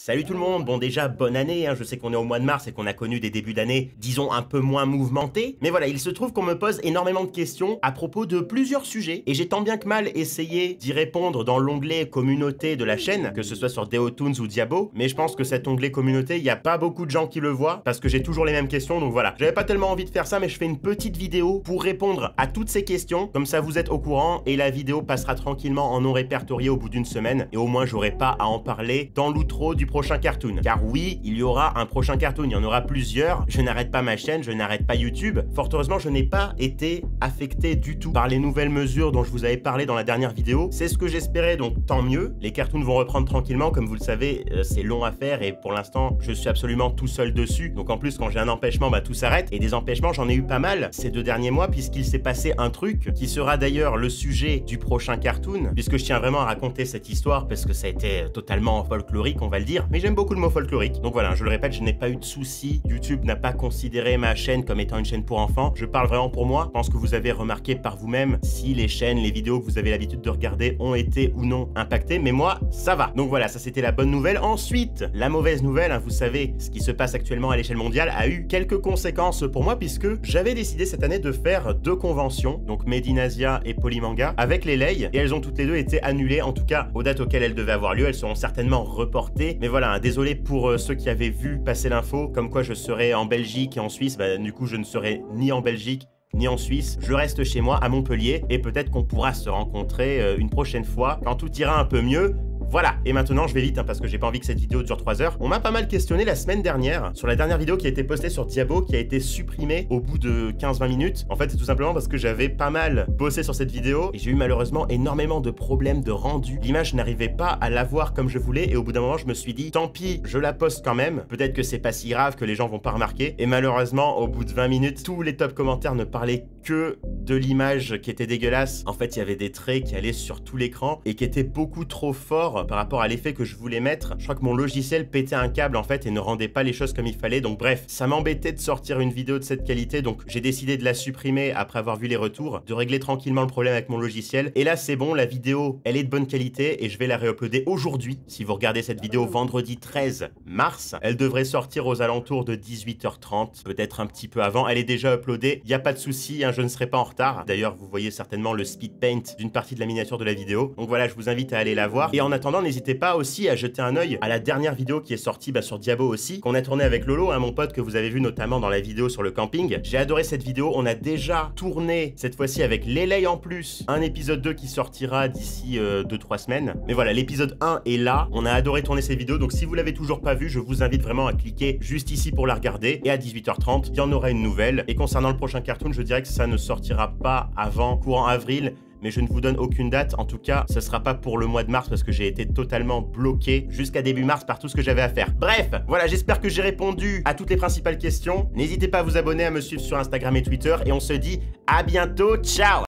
Salut tout le monde, bon déjà bonne année, je sais qu'on est au mois de mars et qu'on a connu des débuts d'année, disons un peu moins mouvementés, mais voilà, il se trouve qu'on me pose énormément de questions à propos de plusieurs sujets, et j'ai tant bien que mal essayé d'y répondre dans l'onglet communauté de la chaîne, que ce soit sur Deotoons ou Diabo, mais je pense que cet onglet communauté, il n'y a pas beaucoup de gens qui le voient, parce que j'ai toujours les mêmes questions, donc voilà. J'avais pas tellement envie de faire ça, mais je fais une petite vidéo pour répondre à toutes ces questions, comme ça vous êtes au courant, et la vidéo passera tranquillement en non répertorié au bout d'une semaine, et au moins j'aurai pas à en parler dans l'outro du prochain cartoon. Car oui, il y aura un prochain cartoon, il y en aura plusieurs. Je n'arrête pas ma chaîne, je n'arrête pas YouTube. Fort heureusement, je n'ai pas été affecté du tout par les nouvelles mesures dont je vous avais parlé dans la dernière vidéo. C'est ce que j'espérais, donc tant mieux. Les cartoons vont reprendre tranquillement, comme vous le savez, c'est long à faire et pour l'instant, je suis absolument tout seul dessus. Donc en plus, quand j'ai un empêchement, bah tout s'arrête. Et des empêchements, j'en ai eu pas mal ces 2 derniers mois, puisqu'il s'est passé un truc qui sera d'ailleurs le sujet du prochain cartoon, puisque je tiens vraiment à raconter cette histoire parce que ça a été totalement folklorique, on va le dire. Mais j'aime beaucoup le mot folklorique. Donc voilà, je le répète, je n'ai pas eu de soucis. YouTube n'a pas considéré ma chaîne comme étant une chaîne pour enfants. Je parle vraiment pour moi. Je pense que vous avez remarqué par vous-même si les chaînes, les vidéos que vous avez l'habitude de regarder ont été ou non impactées. Mais moi, ça va. Donc voilà, ça c'était la bonne nouvelle. Ensuite, la mauvaise nouvelle, vous savez, ce qui se passe actuellement à l'échelle mondiale a eu quelques conséquences pour moi puisque j'avais décidé cette année de faire 2 conventions, donc Made in Asia et Polymanga, avec les Lei, et elles ont toutes les 2 été annulées, en tout cas aux dates auxquelles elles devaient avoir lieu. Elles seront certainement reportées. Mais voilà, désolé pour ceux qui avaient vu passer l'info, comme quoi je serais en Belgique et en Suisse. Bah, du coup, je ne serai ni en Belgique ni en Suisse, je reste chez moi à Montpellier et peut-être qu'on pourra se rencontrer une prochaine fois quand tout ira un peu mieux. Voilà, et maintenant je vais vite parce que j'ai pas envie que cette vidéo dure 3 heures. On m'a pas mal questionné la semaine dernière sur la dernière vidéo qui a été postée sur Diabo, qui a été supprimée au bout de 15-20 minutes. En fait, c'est tout simplement parce que j'avais pas mal bossé sur cette vidéo et j'ai eu malheureusement énormément de problèmes de rendu. L'image, je n'arrivais pas à la voir comme je voulais et au bout d'un moment, je me suis dit, tant pis, je la poste quand même. Peut-être que c'est pas si grave, que les gens vont pas remarquer. Et malheureusement, au bout de 20 minutes, tous les top commentaires ne parlaient que de l'image qui était dégueulasse. En fait, il y avait des traits qui allaient sur tout l'écran et qui étaient beaucoup trop forts par rapport à l'effet que je voulais mettre. Je crois que mon logiciel pétait un câble en fait et ne rendait pas les choses comme il fallait. Donc bref, ça m'embêtait de sortir une vidéo de cette qualité. Donc j'ai décidé de la supprimer après avoir vu les retours, de régler tranquillement le problème avec mon logiciel. Et là, c'est bon, la vidéo, elle est de bonne qualité et je vais la réuploader aujourd'hui. Si vous regardez cette vidéo vendredi 13 mars, elle devrait sortir aux alentours de 18h30, peut-être un petit peu avant. Elle est déjà uploadée, il n'y a pas de souci, je ne serai pas en retard. D'ailleurs, vous voyez certainement le speed paint d'une partie de la miniature de la vidéo. Donc voilà, je vous invite à aller la voir. Et en attendant, n'hésitez pas aussi à jeter un œil à la dernière vidéo qui est sortie sur Diabo aussi, qu'on a tourné avec Lolo, mon pote que vous avez vu notamment dans la vidéo sur le camping. J'ai adoré cette vidéo, on a déjà tourné cette fois-ci avec les Lei en plus, un épisode 2 qui sortira d'ici 2-3 semaines. Mais voilà, l'épisode 1 est là, on a adoré tourner cette vidéo, donc si vous l'avez toujours pas vue, je vous invite vraiment à cliquer juste ici pour la regarder. Et à 18h30, il y en aura une nouvelle. Et concernant le prochain cartoon, je dirais que ça ne sortira pas avant courant avril, mais je ne vous donne aucune date. En tout cas, ce sera pas pour le mois de mars parce que j'ai été totalement bloqué jusqu'à début mars par tout ce que j'avais à faire. Bref, voilà, j'espère que j'ai répondu à toutes les principales questions. N'hésitez pas à vous abonner, à me suivre sur Instagram et Twitter et on se dit à bientôt, ciao!